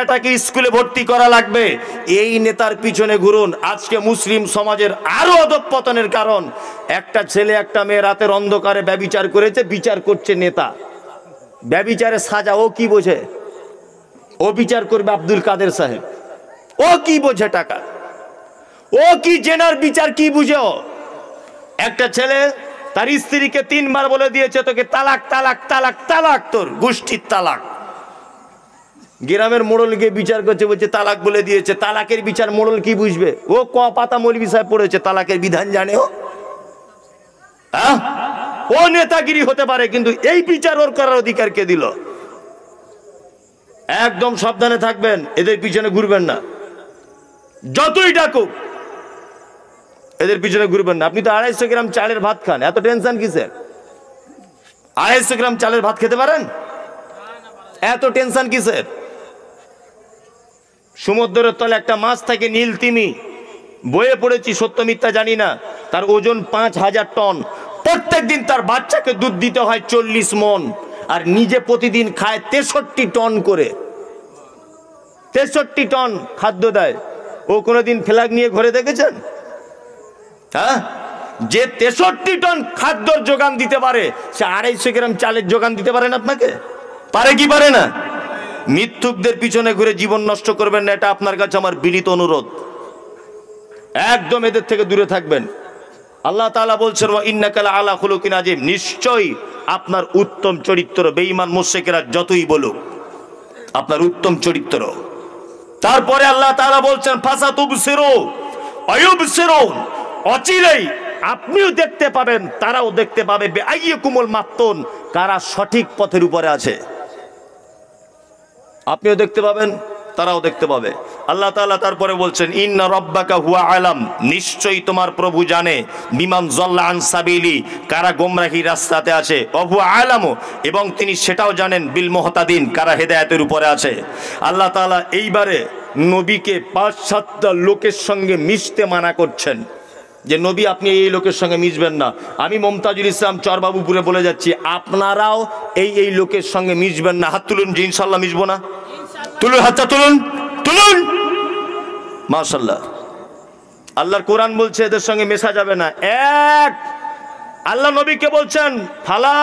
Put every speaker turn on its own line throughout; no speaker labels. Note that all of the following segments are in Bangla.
এটাকে স্কুলে ভর্তি করা লাগবে, এই নেতার পিছনে ঘুরুন। আজকে মুসলিম সমাজের আরো অধঃপতনের কারণ, একটা ছেলে একটা মেয়ে রাতের অন্ধকারে ব্যভিচার করেছে, বিচার করছে নেতা। ব্যভিচারে সাজা ও কি বোঝে? ও বিচার করবে আব্দুল কাদের সাহেব, ও কি বোঝে টাকা? ও কি জেনার বিচার কি বুঝে? একটা ছেলে তার স্ত্রীকে 3 বার বলে দিয়েছে তোকে তালাক তালাক তালাক তালাক, তোর গোষ্ঠীর তালাক। গ্রামের মোড়ল গিয়ে বিচার করছে, বলছে তালাক বলে দিয়েছে। তালাকের বিচার মোড়ল কি বুঝবে? ও ক পাতা মৌলভী সাহেব পড়েছে, তালাকের বিধান জানে ও? ও নেতাগিরি হতে পারে, কিন্তু এই বিচার ওর করার অধিকার কে দিল? একদম সাবধানে থাকবেন, এদের পিছনে ঘুরবেন না। যতই ডাকুক এদের পিছনে ঘুরবেন না। আপনি তো 250 গ্রাম চালের ভাত খান, এত টেনশন কিসের? 250 গ্রাম চালের ভাত খেতে পারেন, এত টেনশন কিসের? সমুদ্রের তলে একটা মাছ থাকে নীল তিমি, বইয়ে পড়েছি, সত্য মিথ্যা জানি না, তার ওজন 5000 টন। প্রত্যেক দিন তার বাচ্চাকে দুধ দিতে হয় 40 মণ, আর নিজে প্রতিদিন খায় 63 টন করে। 63 টন খাদ্য দেয়। ও কোনোদিন ফ্ল্যাগ নিয়ে ঘরে দেখেছেন? হ্যাঁ, যে 63 টন খাদ্যর যোগান দিতে পারে, সে 250 গ্রাম চালের যোগান দিতে পারে না আপনাকে? পারে কি পারে না? মিথ্যুকদের পিছনে ঘুরে জীবন নষ্ট করবেন না, এটা আপনার কাছে আমার বিনীত অনুরোধ। একদম এদের থেকে দূরে থাকবেন। আল্লাহ তাআলা বলছেন ওয়া ইন্নাকা লাআলা খুলুকিন আযীম, নিশ্চয়ই আপনার উত্তম চরিত্র। বেঈমান মুশরিকরা যতই বলুক, আপনার উত্তম চরিত্র। তারপরে আল্লাহ তাআলা বলছেন ফাসাতুবসিরু আয়ুবসিরুন, অচিরেই আপনিও দেখতে পাবেন, তারাও দেখতে পাবে, বিআইয়িকুমুল মাফতুন, কারা সঠিক পথের উপরে আছে। আপনিও দেখতে পাবেন, তারাও দেখতে পাবে। আল্লাহ তাআলা তারপরে বলছেন ইন্না রাব্বাকা হুয়া আলাম, নিশ্চয়ই তোমার প্রভু জানে, বিমান যাল্লা আন সাবিলি, কারা গোমরাহি রাস্তাতে আছে, হুয়া আলামু, এবং তিনি সেটাও জানেন, বিল মুহতাদিন, কারা হেদায়েতের উপরে আছে। আল্লাহ তাআলা এইবারে নবীকে 5-7টা লোকের সঙ্গে মিশতে মানা করছেন, যে নবী আপনি এই লোকের সঙ্গে মিশবেন না। আমি মুমতাজুল ইসলাম চরবাবুপুরে বলে যাচ্ছি, আপনারাও এই লোকের সঙ্গে মিশবেন না। হাত তুলুন যে ইনশাআল্লাহ মিশবো না। তুলুন হাতটা, তুলুন তুলুন, মাশাআল্লাহ। আল্লাহর কোরআন বলছে এদের সঙ্গে মেশা যাবে না। এক, আল্লাহ নবীকে বলছেন ফালা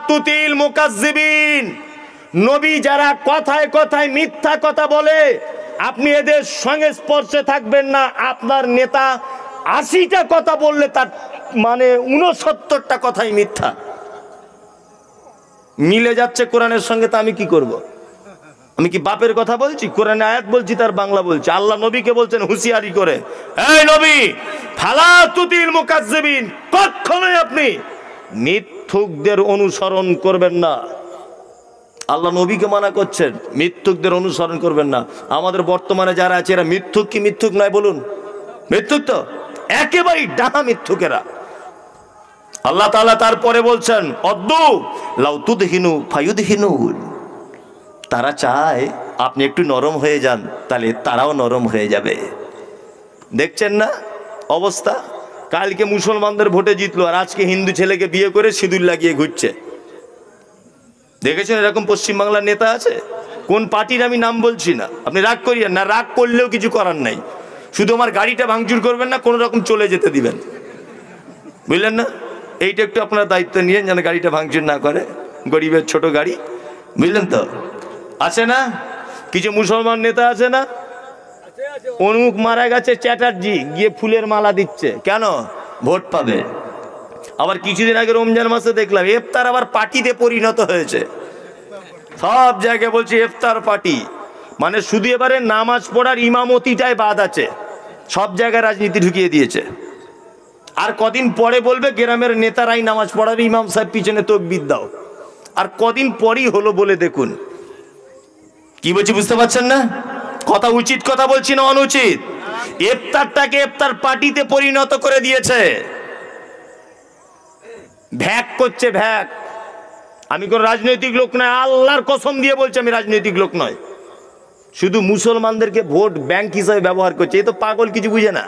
তুতিল মুকাজ্জিবিন, নবী যারা কথায় কথায় মিথ্যা কথা বলে, আপনি এদের সঙ্গে স্পর্শে থাকবেন না। আপনার নেতা 80টা কথা বললে তার মানে 69টা কথাই মিথ্যা। মিলে যাচ্ছে কোরআনের সঙ্গে, তা আমি কি করব? আমি কি বাপের কথা বলছি? কোরআনে আয়াত বলছি, তার বাংলা বলছি। আল্লাহ নবীকে বলছেন হুঁশিয়ারি করে, এই নবী ফালা তুতিল মুকাজ্জিবিন, কখনোই আপনি মিথ্যুকদের অনুসরণ করবেন না। আল্লাহ নবীকে মানা করছেন মিথ্যুকদের অনুসরণ করবেন না। আমাদের বর্তমানে যারা আছে এরা মিথ্যুক কি মিথ্যুক নয় বলুন? মিথ্যুক তো, একেবারেই ডাহা মিথ্যুকেরা। আল্লাহ তাআলা তারপরে বলছেন অদ্দু লাউ তুদহিনু ফায়ুদহিনুন, তারা চায় আপনি একটু নরম হয়ে যান, তাহলে তারাও নরম হয়ে যাবে। দেখছেন না অবস্থা? কালকে মুসলমানদের ভোটে জিতলো, আর আজকে হিন্দু ছেলেকে বিয়ে করে সিঁদুর লাগিয়ে ঘুরছে। দেখেছেন এরকম পশ্চিমবাংলার নেতা আছে? কোন পার্টির আমি নাম বলছি না, আপনি রাগ করিয়েন না, রাগ করলেও কিছু করার নাই। শুধু আমার গাড়িটা ভাঙচুর করবেন না, কোনো রকম চলে যেতে দিবেন, বুঝলেন না? এইটা একটু আপনার দায়িত্ব নিয়েন যেন গাড়িটা ভাঙচুর না করে, গরিবের ছোট গাড়ি, বুঝলেন তো? আছে না কিছু মুসলমান নেতা আছে না, অনুক মারা গেছে চ্যাটার্জি, গিয়ে ফুলের মালা দিচ্ছে, কেন? ভোট পাবে। আবার কিছুদিন আগে রমজান মাসে দেখলাম ইফতার আবার পার্টিতে পরিণত হয়েছে। সব জায়গায় বলছে ইফতার পার্টি, মানে শুধু এবারে নামাজ পড়ার ইমামতিটাই বাদ আছে, সব জায়গায় রাজনীতি ঢুকিয়ে দিয়েছে। আর কদিন পরে বলবে গ্রামের নেতারাই নামাজ পড়াবে, ইমাম সাহেব পিছনে তাকবীর দাও। আর কদিন পরই হলো বলে দেখুন। কি বলছি বুঝতে পারছেন না? কথা উচিত কথা বলছি না অনুচিত? ইফতারটাকে ইফতার পার্টিতে পরিণত করে দিয়েছে। ভ্যাক করছে, ভ্যাক। আমি কোন রাজনৈতিক লোক নয়, আল্লাহর কসম দিয়ে বলছি আমি রাজনৈতিক লোক নয়। শুধু মুসলমানদেরকে ভোট ব্যাংক হিসাবে ব্যবহার করছে। এই তো পাগল, কিছু বুঝে না,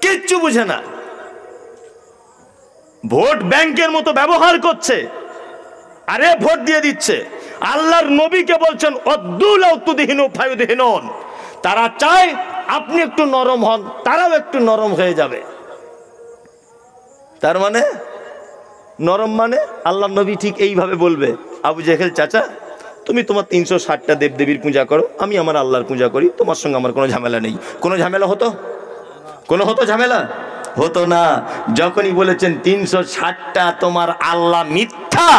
কিচ্ছু বুঝে না। ভোট ব্যাংকের মতো ব্যবহার করছে, আরে ভোট দিয়ে দিচ্ছে। আল্লাহর নবীকে বলছেন অদ্দুলাউ তুদহিনু ফায়ুদহিনুন, তারা চায় আপনি একটু নরম হন, তারাও একটু নরম হয়ে যাবে। তার মানে নরম মানে আল্লাহর নবী ঠিক এইভাবে বলবে, আবু জেহেল চাচা তুমি তোমার 360টা দেবদেবীর পূজা করো, আমি আমার আল্লাহর পূজা করি, তোমার সঙ্গে আমার কোনো ঝামেলা নেই। কোনো ঝামেলা হতো? কোনো হতো ঝামেলা? হতো না। যখনই বলেছেন 360টা তোমার আল্লাহ মিথ্যা,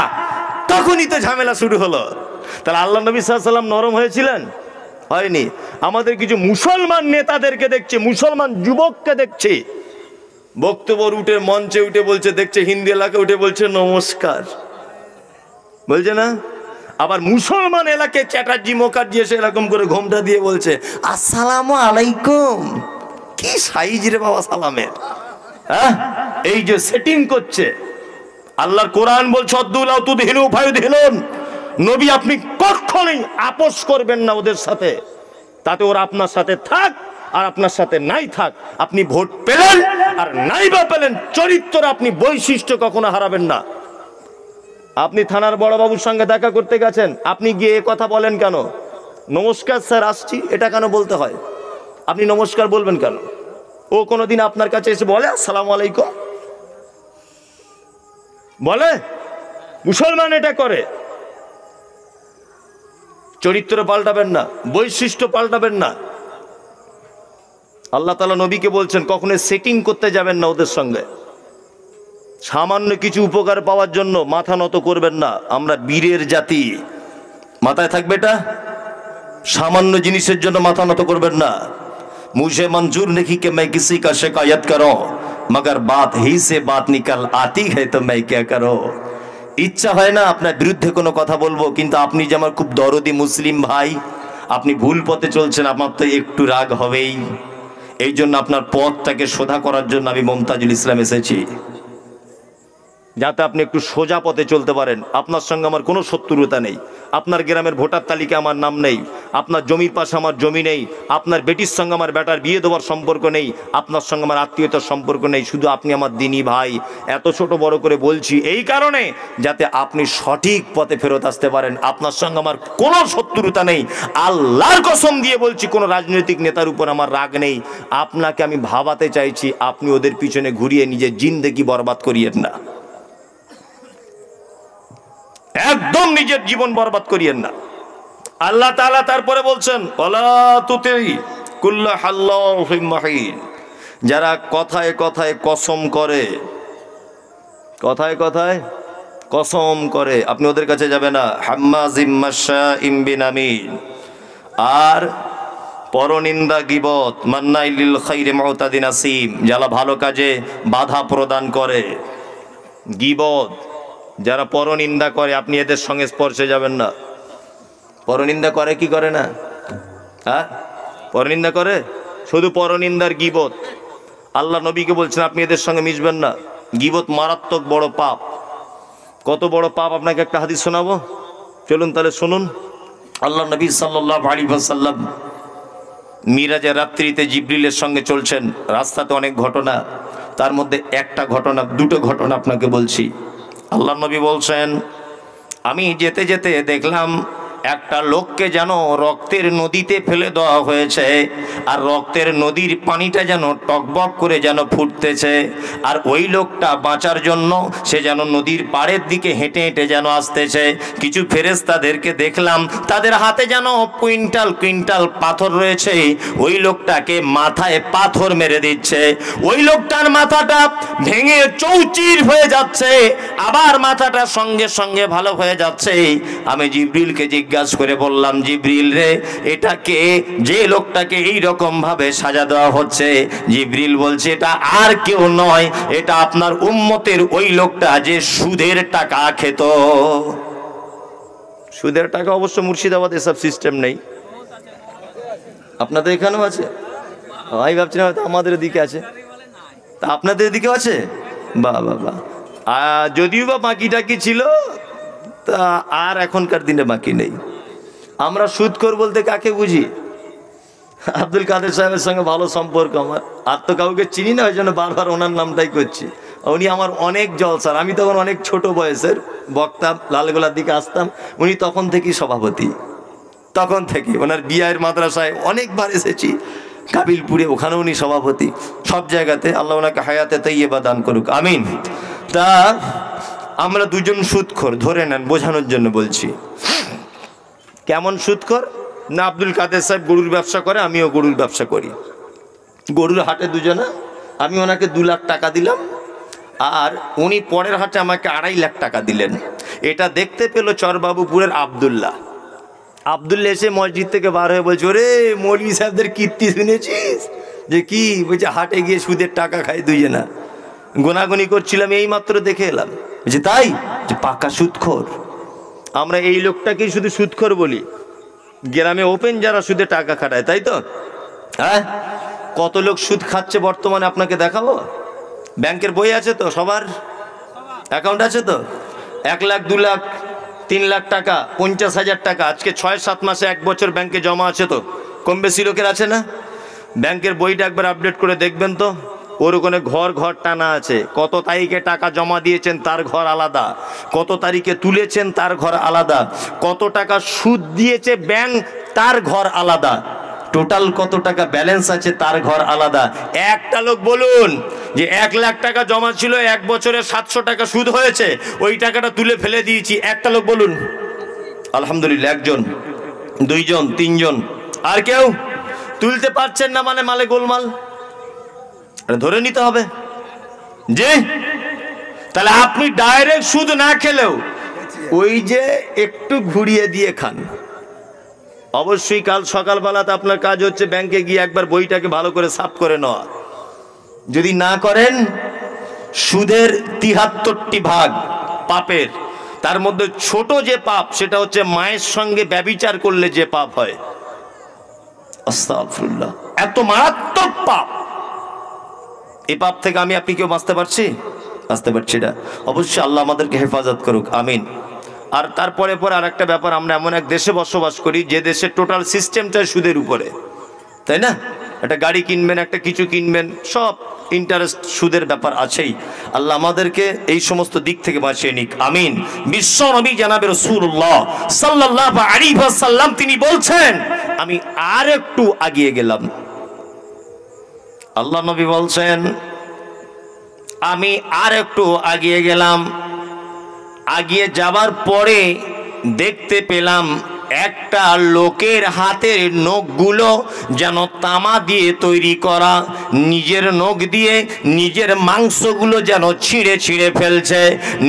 তখনই তো ঝামেলা শুরু হলো। তাহলে আল্লাহ নবী সাল্লাল্লাহু আলাইহি ওয়াসাল্লাম নরম হয়েছিলেন? হয়নি। আমাদের কিছু মুসলমান নেতাদেরকে দেখছে, মুসলমান যুবককে দেখছে, বক্তব্য উঠে মঞ্চে উঠে বলছে, দেখছে হিন্দি এলাকায় উঠে বলছে নমস্কার, বলছে না? আবার মুসলমান এলাকায় চ্যাটার্জি মুখার্জি এসে এরকম করে ঘোমটা দিয়ে বলছে আসসালামু আলাইকুম। কি সাইজ রে বাবা সালামের! হ্যাঁ, এই যে সেটিং করছে। আল্লাহর কোরআন বলছে অদ্দুলাউ তুদহিনু ফায়ুদহিনুন, নবী আপনি কখনোই আপোষ করবেন না ওদের সাথে, তাতে ওরা আপনার সাথে থাক আর আপনার সাথে নাই থাক, আপনি ভোট পেলেন আর নাই বা পেলেন, চরিত্র আপনি বৈশিষ্ট্য কখনো হারাবেন না। আপনি থানার বড় বাবুর সঙ্গে দেখা করতে গেছেন, আপনি গিয়ে কথা বলেন কেন? নমস্কার স্যার আসছি, এটা কেন বলতে হয়? আপনি নমস্কার বলবেন কেন? ও কোনোদিন আপনার কাছে এসে বলে আসসালামু আলাইকুম? বলে? মুসলমান এটা করে। চরিত্র পাল্টাবেন না, বৈশিষ্ট্য পাল্টাবেন না। আল্লাহ তাআলা নবীকে বলছেন কখনো সেটিং করতে যাবেন না ওদের সঙ্গে। সামান্য কিছু উপকার পাওয়ার জন্য মাথা নত করবেন না। আমরা বীরের জাতি, মাথায় থাকবে এটা। সামান্য জিনিসের জন্য মাথা নত করবেন না। মুঝে মঞ্জুর नहीं कि मैं किसी का शिकायत करूं, मगर बात ही से बात निकल आती है तो मैं क्या करूं। ইচ্ছা হয় না আপনার বিরুদ্ধে কোনো কথা বলবো, কিন্তু আপনি যে আমার খুব দরদি মুসলিম ভাই, আপনি ভুল পথে চলছেন, আমার তো একটু রাগ হবেই। এই জন্য আপনার পথটাকে সোজা করার জন্য আমি মমতাজুল ইসলাম এসেছি, যাতে আপনি একটু সোজা পথে চলতে পারেন। আপনার সঙ্গে আমার কোনো শত্রুতা নেই, আপনার গ্রামের ভোটার তালিকায় আমার নাম নেই, আপনার জমির পাশে আমার জমি নেই, আপনার বেটির সঙ্গে আমার বেটার বিয়ে দেওয়ার সম্পর্ক নেই, আপনার সঙ্গে আমার আত্মীয়তার সম্পর্ক নেই, শুধু আপনি আমার দিনী ভাই। এত ছোট বড় করে বলছি এই কারণে, যাতে আপনি সঠিক পথে ফেরত আসতে পারেন। আপনার সঙ্গে আমার কোনো শত্রুতা নেই, আল্লাহর কসম দিয়ে বলছি, কোনো রাজনৈতিক নেতার উপর আমার রাগ নেই। আপনাকে আমি ভাবাতে চাইছি, আপনি ওদের পিছনে ঘুরিয়ে নিজের জিন্দেগি বরবাদ করিয়েন না, একদম নিজের জীবন বরবাদ করিয়েন না। আল্লাহ তাআলা তারপরে বলছেন ওয়ালা তুতি কুল্লা হাল্লাহিম মাহিন, যারা কথায় কথায় কসম করে, কথায় কথায় কসম করে, আপনি ওদের কাছে যাবেন না। হাম্মাজিম মাশাইম বিনামিন, আর পরনিন্দা গীবত, মান্নাইল লিল খাইরি মুতাদিন আসিম, যারা ভালো কাজে বাধা প্রদান করে। গীবত যারা পরনিন্দা করে, আপনি এদের সঙ্গে স্পর্শে যাবেন না। পরনিন্দা করে কি করে না? হ্যাঁ, পরনিন্দা করে, শুধু পরনিন্দার গীবত। আল্লাহ নবীকে বলছেন আপনি এদের সঙ্গে মিশবেন না। গীবত মারাত্মক বড় পাপ। কত বড় পাপ আপনাকে একটা হাদিস শোনাবো, চলুন তাহলে শুনুন। আল্লাহ নবী সাল্লাল্লাহু আলাইহি ওয়াসাল্লাম মিরাজের রাত্রিতে জিবরিলের সঙ্গে চলছেন, রাস্তাতে অনেক ঘটনা, তার মধ্যে একটা ঘটনা, দুটো ঘটনা আপনাকে বলছি। আল্লাহ নবী বলছেন আমি যেতে যেতে দেখলাম একটা লোককে যেন রক্তের নদীতে ফেলে দেওয়া হয়েছে, আর রক্তের নদীর পানিটা যেন টকবক করে যেন ফুটতেছে, আর ওই লোকটা বাঁচার জন্য সে যেন নদীর পাড়ের দিকে হেঁটে হেঁটে যেন আসতেছে। কিছু ফেরেশতাদেরকে দেখলাম তাদের হাতে যেন কুইন্টাল কুইন্টাল পাথর রয়েছে, ওই লোকটাকে মাথায় পাথর মেরে দিচ্ছে। ওই লোকটার মাথাটা ভেঙে চৌচির হয়ে যাচ্ছে, আবার মাথাটা সঙ্গে সঙ্গে ভালো হয়ে যাচ্ছে। আমি জিবরিলকে জিজ্ঞাসা করে বললাম, জিবরিল রে, এটাকে, যে লোকটাকে এই রকম ভাবে সাজা দেওয়া হচ্ছে, জিবরিল বলছে এটা আর কেউ নয়, এটা আপনার উম্মতের ওই লোকটা যে সুদের টাকা খেত। সুদের টাকা অবশ্য মুর্শিদাবাদে সব সিস্টেম নেই, আপনাদের এখানেও আছে। আমি ভাবছি না হয়তো আমাদের দিকে আছে, তা আপনাদের দিকেও আছে। বাহ বাহ বাহ। যদিও বা বাকি টাকি ছিল, তা আর এখনকার দিনে বাকি নেই। আমরা সুদখোর বলতে কাকে বুঝি? আব্দুল কাদের সাহেবের সঙ্গে ভালো সম্পর্ক আমার, আর তো কাউকে চিনি না, ওই জন্য বারবার ওনার নামটাই করছি। উনি আমার অনেক জলসার, আমি তখন অনেক ছোট বয়সের বক্তা, লালগোলার দিকে আসতাম, উনি তখন থেকেই সভাপতি, তখন থেকে ওনার বিয়ের মাদ্রাসায় অনেকবার এসেছি, কাবিলপুরে ওখানে উনি সভাপতি, সব জায়গাতে। আল্লাহ ওনাকে হায়াতে তাইয়্যিবা দান করুক, আমিন। তা আমরা দুজন সুদখোর, ধরে নেন বোঝানোর জন্য বলছি। কেমন সুদখোর? না, আব্দুল কাদের সাহেব গরুর ব্যবসা করে, আমিও গরুর ব্যবসা করি, গরুর হাটে দুজনা। আমি ওনাকে 2 লাখ টাকা দিলাম, আর উনি পরের হাটে আমাকে 2.5 লাখ টাকা দিলেন। এটা দেখতে পেল চরবাবুপুরের আবদুল্লাহ। আবদুল্লাহ এসে মসজিদ থেকে বার হয়ে বলছে, ওরে মৌলভী সাহেবদের কীর্তি শুনেছিস? যে কি বলছে, হাটে গিয়ে সুদের টাকা খাই দুজনা। গোনাগুনি করছিলাম, এই মাত্র দেখে এলাম। যে তাই? যে পাকা সুদখোর। আমরা এই লোকটাকেই শুধু সুদখোর বলি, গ্রামে ওপেন যারা সুদে টাকা খাটায়, তাই তো? হ্যাঁ, কত লোক সুদ খাচ্ছে বর্তমানে আপনাকে দেখাবো। ব্যাংকের বই আছে তো, সবার অ্যাকাউন্ট আছে তো, 1 লাখ 2 লাখ 3 লাখ টাকা, 50,000 টাকা, আজকে 6-7 মাসে 1 বছর ব্যাংকে জমা আছে তো, কম বেশি লোকের আছে না? ব্যাংকের বইটা একবার আপডেট করে দেখবেন তো, ওর ওখানে ঘর ঘর টানা আছে, কত তারিখে টাকা জমা দিয়েছেন তার ঘর আলাদা, কত তারিখে তুলেছেন তার ঘর আলাদা, কত টাকা সুদ দিয়েছে ব্যাংক তার ঘর আলাদা, টোটাল কত টাকা ব্যালেন্স আছে তার ঘর আলাদা। একটা লোক বলুন যে 1 লাখ টাকা জমা ছিল, 1 বছরে 700 টাকা সুদ হয়েছে, ওই টাকাটা তুলে ফেলে দিয়েছি, একটা লোক বলুন। আলহামদুলিল্লাহ, 1 জন, 2 জন, 3 জন, আর কেউ তুলতে পারছেন না, মানে মালে গোলমাল, ধরে নিতে হবে যে। তাহলে আপনি ডাইরেক্ট সুদ না খেলেও ওই যে একটু ঘুরিয়ে দিয়ে খান। অবশ্যই কাল সকালবেলাতে আপনার কাজ হচ্ছে ব্যাংকে গিয়ে একবার বইটাকে ভালো করে সাফ করে নেওয়া। যদি না করেন, সুদের 73টি ভাগ পাপের, তার মধ্যে ছোট যে পাপ সেটা হচ্ছে মায়ের সঙ্গে ব্যভিচার করলে যে পাপ হয়। আস্তাগফিরুল্লাহ, এত মারাত্মক পাপ। এই পাপ থেকে আমি আপনি কেউ বাঁচতে পারছি? বাঁচতে পারছি না। অবশ্যই আল্লাহ আমাদেরকে হেফাজত করুক, আমিন। আর তারপরে পরে আর একটা ব্যাপার, আমরা এমন এক দেশে বসবাস করি যে দেশে টোটাল সিস্টেমটা সুদের উপরে, তাই না? একটা গাড়ি কিনবেন, একটা কিছু কিনবেন, সব ইন্টারেস্ট সুদের ব্যাপার আছেই। আল্লাহ আমাদেরকে এই সমস্ত দিক থেকে বাঁচিয়ে নিক, আমিন। বিশ্ব নবী জনাবে রাসূলুল্লাহ সাল্লাল্লাহু আলাইহি ওয়াসাল্লাম তিনি বলছেন, আমি আর একটু এগিয়ে গেলাম। আল্লাহ নবী বলছেন, আমি আর একটু এগিয়ে গেলাম। এগিয়ে যাবার পরে দেখতে পেলাম একটা লোকের হাতের নখগুলো যেন তামা দিয়ে তৈরি করা, নিজের নখ দিয়ে নিজের মাংসগুলো যেন ছিঁড়ে ছিঁড়ে ফেলছে,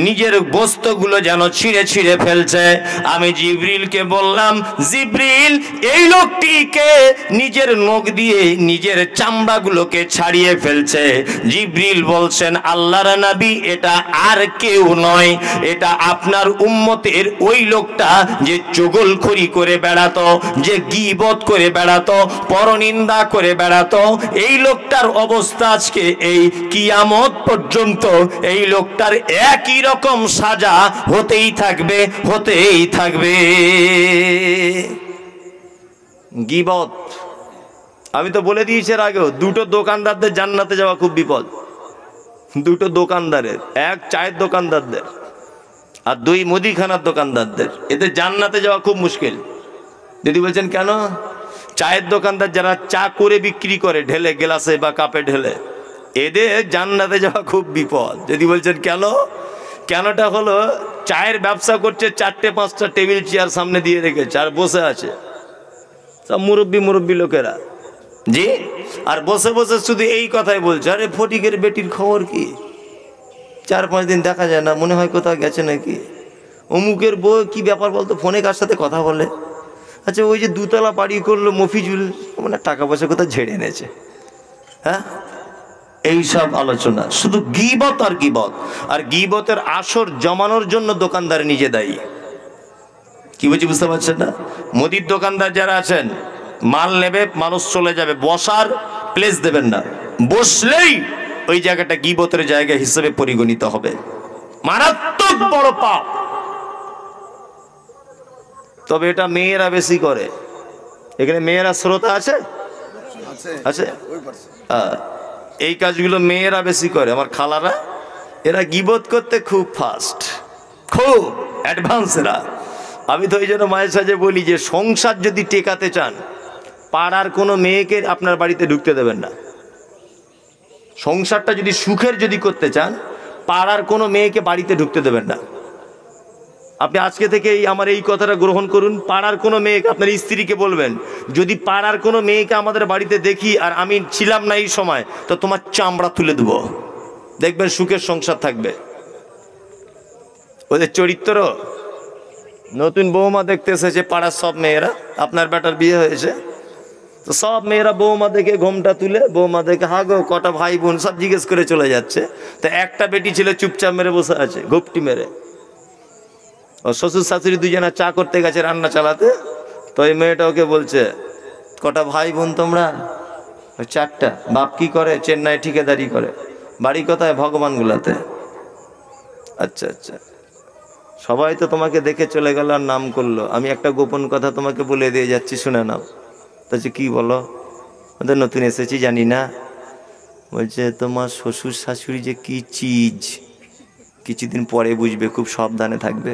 নিজের গোশতগুলো যেন ছিঁড়ে ছিঁড়ে ফেলছে। আমি জিবরিলকে বললাম, জিবরিল, এই লোকটিকে নিজের নখ দিয়ে নিজের চামড়াগুলোকে ছাড়িয়ে ফেলছে। জিবরিল বলছেন, আল্লাহর নবী, এটা আর কেউ নয়, এটা আপনার উম্মতের ওই লোকটা যে চুগলখড়ি করে বেড়াতো, যে গীবত করে বেড়াতো, পরনিন্দা করে বেড়াতো। এই লোকটার অবস্থা আজকে এই কিয়ামত পর্যন্ত এই লোকটার একই রকম সাজা হতেই থাকবে, হতেই থাকবে। গীবত আমি তো বলে দিয়েছি এর আগেও, 2টো দোকানদারদের জান্নাতে যাওয়া খুব বিপদ। 2টো দোকানদারের, 1 চায়ের দোকানদারদের আর 2 মুদিখানার দোকানদারদের, এদের জান্নাতে যাওয়া খুব মুশকিল। যদি বলছেন কেন? চায়ের দোকানদার যারা চা করে বিক্রি করে ঢেলে গ্লাসে বা কাপে ঢেলে, এদের জান্নাতে যাওয়া খুব বিপদ। যদি বলছেন কেন? কেনটা হলো, চায়ের ব্যবসা করছে, 4-5টা টেবিল চেয়ার সামনে দিয়ে রেখেছে আর বসে আছে সব মুরব্বী লোকেরা, জি, আর বসে বসে শুধু এই কথাই বলছে, আরে ফটিকের বেটির খবর কি? 4-5 দিন দেখা যায় না, মনে হয় কোথাও গেছে নাকি। অমুকের বউ কি ব্যাপার বলতো, ফোনে কার সাথে কথা বলে? আচ্ছা, ওই যে 2 তলা বাড়ি করলো মফিজুল, মানে টাকা পয়সা কোথাও ঝেড়ে এনেছে। হ্যাঁ, এইসব আলোচনা, শুধু গীবত আর গীবত। আর গীবতের আসর জমানোর জন্য দোকানদার নিজে দায়ী। কি বলছি বুঝতে পারছেন না? মুদির দোকানদার যারা আছেন, মাল নেবে, মানুষ চলে যাবে, বসার প্লেস দেবেন না, বসলেই ওই জায়গাটা গীবতের জায়গা হিসেবে পরিগণিত হবে। মারাত্মক বড় পাপ। তবে এটা মেয়েরা বেশি করে। এখানে মেয়েরা শ্রোতা আছে? আছে। এই কাজগুলো মেয়েরা বেশি করে, আমার খালারা এরা গিবত করতে খুব ফাস্ট, খুব অ্যাডভান্স এরা। আমি তো এই জন্য মায়ের সাথে বলি যে সংসার যদি টেকাতে চান, পাড়ার কোনো মেয়েকে আপনার বাড়িতে ঢুকতে দেবেন না। সংসারটা যদি সুখের যদি করতে চান, পাড়ার কোনো মেয়েকে বাড়িতে ঢুকতে দেবেন না। আপনি আজকে থেকে আমার এই কথাটা গ্রহণ করুন। পাড়ার কোনো মেয়েকে, আপনার স্ত্রীকে বলবেন, যদি পাড়ার কোনো মেয়েকে আমাদের বাড়িতে দেখি আর আমি ছিলাম না এই সময়, তো তোমার চামড়া তুলে দেবো, দেখবেন সুখের সংসার থাকবে। ওদের চরিত্র, নতুন বৌমা দেখতে এসেছে পাড়ার সব মেয়েরা, আপনার বেটার বিয়ে হয়েছে তো সব মেয়েরা বৌমা দেখে ঘোমটা তুলে, বৌমা দেখে হা গো কটা ভাই বোন সব জিজ্ঞেস করে চলে যাচ্ছে। তো একটা বেটি ছিল চুপচাপ মেরে বসে আছে, ঘুপটি মেরে। ও শ্বশুর শাশুড়ি দুজনা চা করতে গেছে রান্না চালাতে, তো এই মেয়েটা ওকে বলছে, কটা ভাই বোন তোমরা? চারটা। বাপ কি করে? চেন্নাই ঠিকাদারি করে। বাড়ি কোথায়? ভগবানগুলাতে। আচ্ছা আচ্ছা, সবাই তো তোমাকে দেখে চলে গেল আর নাম করলো, আমি একটা গোপন কথা তোমাকে বলে দিয়ে যাচ্ছি, শুনে নাও। বলছে কি বলো? ওদের নতুন এসেছি জানি না। বলছে তোমার শ্বশুর শাশুড়ি যে কি চিজ, কিছুদিন পরে বুঝবে, খুব সাবধানে থাকবে।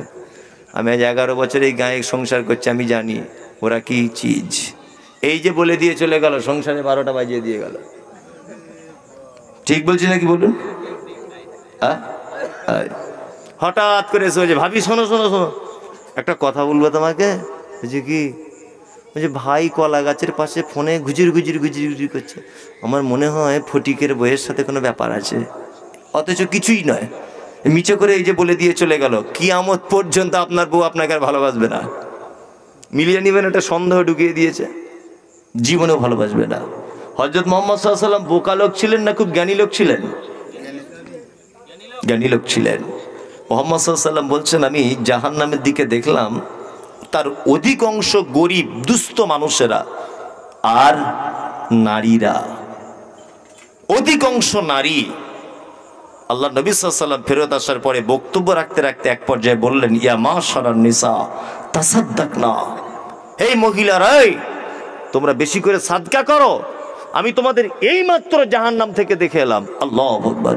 আমি আজ 11 বছর এই গায়ে সংসার করছি, আমি জানি ওরা কি চিজ। এই যে বলে দিয়ে চলে গেল, সংসারে 12টা বাজিয়ে দিয়ে গেল। ঠিক বলছি নাকি বলুন? হঠাৎ করে এসে বলছে, ভাবি শোনো শোনো শোনো, একটা কথা বলবো তোমাকে। বলছে কি? বলছে ভাই কলা গাছের পাশে ফোনে গুজির গুজির গুজির গুজির করছে, আমার মনে হয় ফটিকের বইয়ের সাথে কোনো ব্যাপার আছে, অথচ কিছুই নয়। মিছে করে এই যে বলে দিয়ে চলে গেল, কিয়ামত পর্যন্ত আপনার বউ আপনাকে আর ভালোবাসবে না। মিলিয়ে নিবেন, একটা সন্দেহ ঢুকিয়ে দিয়েছে, জীবনেও ভালোবাসবে না। হযরত মুহাম্মদ সাল্লাল্লাহু আলাইহি ওয়াসাল্লাম বোকা লোক ছিলেন না খুব জ্ঞানী লোক ছিলেন? জ্ঞানী লোক ছিলেন। মুহাম্মদ সাল্লাল্লাহু আলাইহি ওয়াসাল্লাম বলছেন, আমি জাহান্নামের দিকে দেখলাম, তার অধিকাংশ গরিব দুস্থ মানুষেরা আর নারীরা, অধিকাংশ নারী। আল্লাহ নবী সাল্লাল্লাহু আলাইহি ওয়াসাল্লাম ফেরত আসার পরে বক্তব্য রাখতে রাখতে এক পর্যায়ে বললেন, ইয়া মাশারান নিসা তাসাদ্দাকনা, হে মহিলারা, তোমরা বেশি করে সাদকা করো, আমি তোমাদের এই মাত্র জাহান্নাম থেকে দেখে এলাম। আল্লাহু আকবার।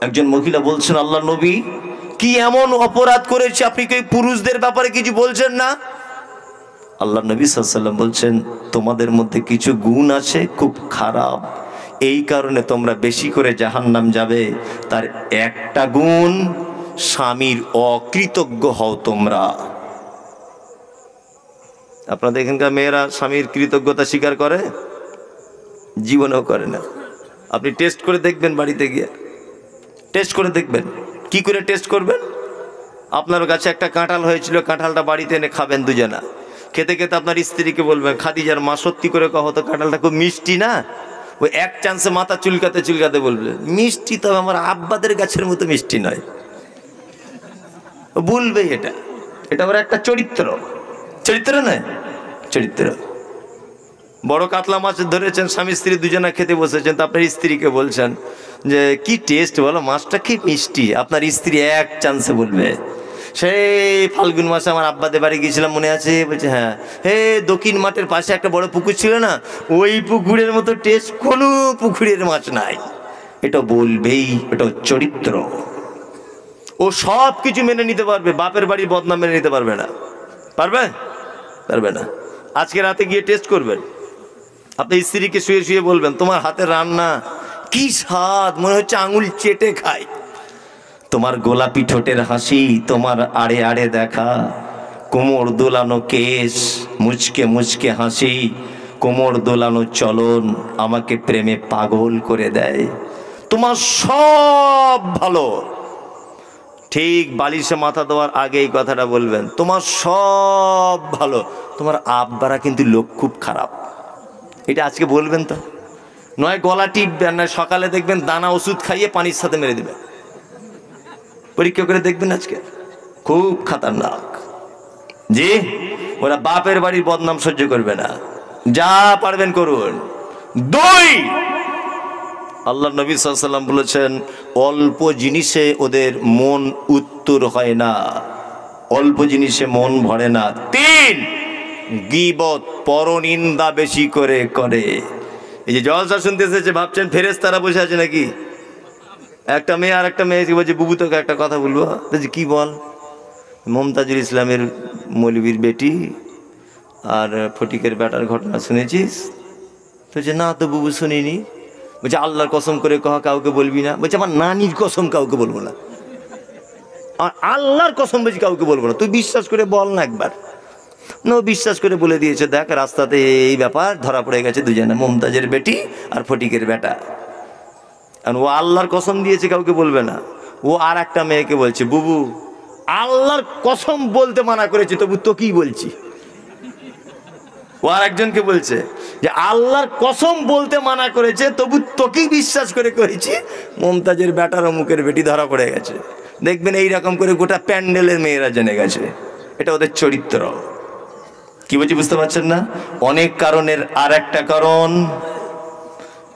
একজন মহিলা বলছেন, আল্লাহ নবী, কি এমন অপরাধ করেছে আপনি কি পুরুষদের ব্যাপারে কিছু বলছেন না? আল্লাহ নবী সাল্লাল্লাহু আলাইহি ওয়াসাল্লাম বলছেন, তোমাদের মধ্যে কিছু গুণ আছে খুব খারাপ, এই কারণে তোমরা বেশি করে জাহান্নাম যাবে। তার একটা গুণ, স্বামীর অকৃতজ্ঞ হও তোমরা। আপনাদের এখানকার মেয়েরা স্বামীর কৃতজ্ঞতা স্বীকার করে? জীবনেও করে না। আপনি টেস্ট করে দেখবেন, বাড়িতে গিয়ে টেস্ট করে দেখবেন। কি করে টেস্ট করবেন? আপনার কাছে একটা কাঁঠাল হয়েছিল, কাঁঠালটা বাড়িতে এনে খাবেন দুজনা। খেতে খেতে আপনার স্ত্রীকে বলবেন, খাদিজার মা সত্যি করে কহ তো কাঁঠালটা খুব মিষ্টি না? ওই এক চান্সে মাথা চুলকাতে চুলকাতে বলবে, মিষ্টি, তবে আমার আব্বাদের গাছের মতো মিষ্টি নয়। বলবে এটা, এটা ওর একটা চরিত্র। চরিত্র নয়, চরিত্র। বড় কাতলা মাছ ধরেছেন, স্বামী স্ত্রী দুজনা খেতে বসেছেন, তো আপনার স্ত্রীকে বলছেন যে কি টেস্ট বলো, মাছটা কি মিষ্টি। আপনার স্ত্রী এক চান্সে বলবে, সেই ফাল্গুন মাসে আমার আব্বাদের বাড়ি গিয়েছিলাম মনে আছে? বলছে হ্যাঁ। হে দক্ষিণ মাঠের পাশে একটা বড় পুকুর ছিল না, ওই পুকুরের মতো টেস্ট কোনো পুকুরের মাছ নাই। এটা বলবেই, এটা চরিত্র। ও সব কিছু মেনে নিতে পারবে, বাপের বাড়ির বদনাম মেনে নিতে পারবে না। পারবে? পারবে না। আজকে রাতে গিয়ে টেস্ট করবেন, আপনি স্ত্রীকে শুয়ে শুয়ে বলবেন, তোমার হাতের রান্না কি স্বাদ, মনে হচ্ছে আঙুল চেটে খায়। তোমার গোলাপি ঠোঁটের হাসি, তোমার আড়ে আড়ে দেখা, কোমর দোলানো কেশ, মুচকে মুচকে হাসি, কোমর দোলানো চলন আমাকে প্রেমে পাগল করে দেয়। তোমার সব ভালো। ঠিক বালিশে মাথা দেওয়ার আগে এই কথাটা বলবেন, তোমার সব ভালো, তোমার আব্বারা কিন্তু লোক খুব খারাপ। এটা আজকে বলবেন তো, নয় গলা টিপবেন, নয় সকালে দেখবেন দানা ওষুধ খাইয়ে পানির সাথে মেরে দেবেন। পরীক্ষা করে দেখবেন, আজকে খুব খাতারনাক। জি, ওরা বাপের বাড়ির বদনাম সহ্য করবে না, যা পারবেন করুন। দুই, আল্লাহ নবী সাল্লাল্লাহু আলাইহি ওয়াসাল্লাম বলেছেন, অল্প জিনিসে ওদের মন উত্তর হয় না, অল্প জিনিসে মন ভরে না। তিন, গীবত, পরনিন্দা বেশি করে করে। এই যে জলসা শুনতে এসেছে, ভাবছেন ফেরেশতারা বসে আছে নাকি? একটা মেয়ে আর একটা মেয়ে বলছে বুবু তোকে একটা কথা বলবো। বলছি কি বল? মমতাজুল ইসলামের মৌলবীর বেটি আর ফটিকের বেটার ঘটনা শুনেছিস? বলছে না তো বুবু শুনিনি। বলছে আল্লাহর কসম করে কহ কাউকে বলবি না। বলছে আমার নানির কসম কাউকে বলবো না, আর আল্লাহর কসম বলছি কাউকে বলবো না, তুই বিশ্বাস করে বল না একবার। না বিশ্বাস করে বলে দিয়েছে, দেখ রাস্তাতে এই ব্যাপার ধরা পড়ে গেছে দুজনে, মমতাজের বেটি আর ফটিকের বেটা। আর ও আল্লাহর কসম দিয়েছে কাউকে বলবে না। ও আর একটা মেয়েকে বলছে বুবু আল্লাহর কসম বলতে মানা করেছে তবু তোকেই বলছি। ও আর একজনকে বলছে যে আল্লাহর কসম বলতে মানা করেছে তবু তোকেই বিশ্বাস করে করেছি, মমতাজের বেটার মুখের বেটি ধরা পড়ে গেছে। দেখবেন এইরকম করে গোটা প্যান্ডেলের মেয়েরা জেনে গেছে, এটা ওদের চরিত্র। কি বলছি বুঝতে পারছেন না? অনেক কারণের আর একটা কারণ,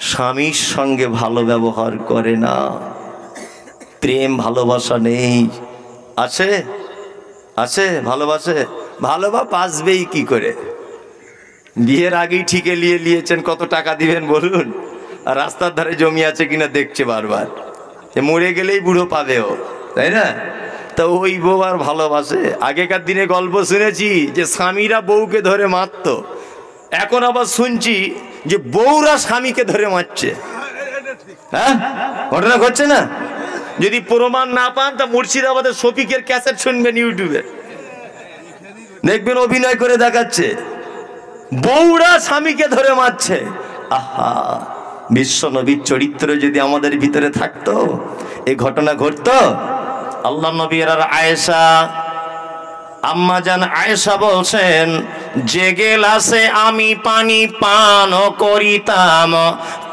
স্বামীর সঙ্গে ভালো ব্যবহার করে না, প্রেম ভালোবাসা নেই। আছে আছে ভালোবাসে, ভালোবাসা আসবেই কি করে? বিয়ের আগেই ঠিকে নিয়েছেন, কত টাকা দিবেন বলুন, আর রাস্তার ধারে জমি আছে কিনা দেখছে বারবার, মরে গেলেই বুড়ো পাবে ও, তাই না? তা ওই বউ আর ভালোবাসে? আগেকার দিনে গল্প শুনেছি যে স্বামীরা বউকে ধরে মারত, এখন আবার শুনছি যে বউরা স্বামীকে ধরে মারছে। হ্যাঁ, ঘটনা ঘটছে না? যদি প্রমাণ না পান তা মুর্শিদাবাদের শফিকের ক্যাসেট শুনবেন ইউটিউবে, দেখবেন অভিনয় করে দেখাচ্ছে বউরা স্বামীকে ধরে মারছে। আহা, বিশ্ব নবীর চরিত্র যদি আমাদের ভিতরে থাকতো এই ঘটনা ঘটতো। আল্লাহ নবীর আর আয়েশা, আম্মা জান আয়েশা বলছেন যে গেলাসে আমি পানি পান করিতাম,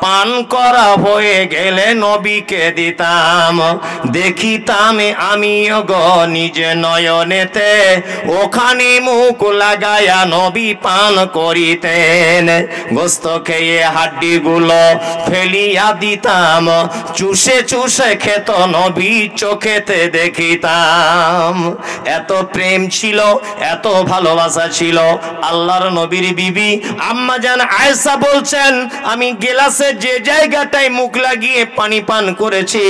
পান করা হয়ে গেলে নবীকে দিতাম, দেখিতাম আমিও গো নিজে নয়নেতে, ওখানে মুখ লাগায়া নবী পান করিতেন। গোস্ত খেয়ে হাড্ডিগুলো ফেলিয়া দিতাম, চুষে চুষে খেত নবী চোখেতে দেখিতাম। এত প্রেম ছিল, এত ভালোবাসা ছিল। আল্লাহর নবীর বিবি আম্মা জান আয়েশা বলছেন আমি গেলাসে যে জায়গাটায় মুখ লাগিয়ে পানি পান করেছি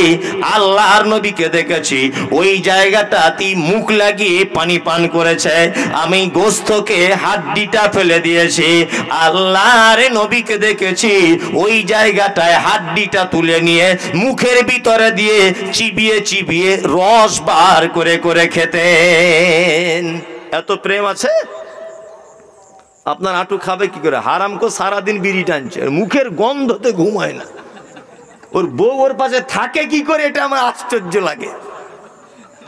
আল্লাহর নবীকে দেখেছি, ওই জায়গাটাতে মুখ লাগিয়ে পানি পান করেছে, আমি গোশতকে হাড্ডিটা ফেলে দিয়েছি, আল্লাহর নবীকে দেখেছি ওই জায়গাটায় হাড্ডিটা তুলে নিয়ে মুখের ভিতরে দিয়ে চিবিয়ে চিবিয়ে রস বার করে করে খেতেন। এত প্রেম আছে। আপনার আঁটু খাবে কি করে? হারামকো সারাদিন বিড়ি টানছে, মুখের গন্ধতে ঘুম হয় না, ওর বউ ওর পাশে থাকে কি করে? এটা আমার আশ্চর্য লাগে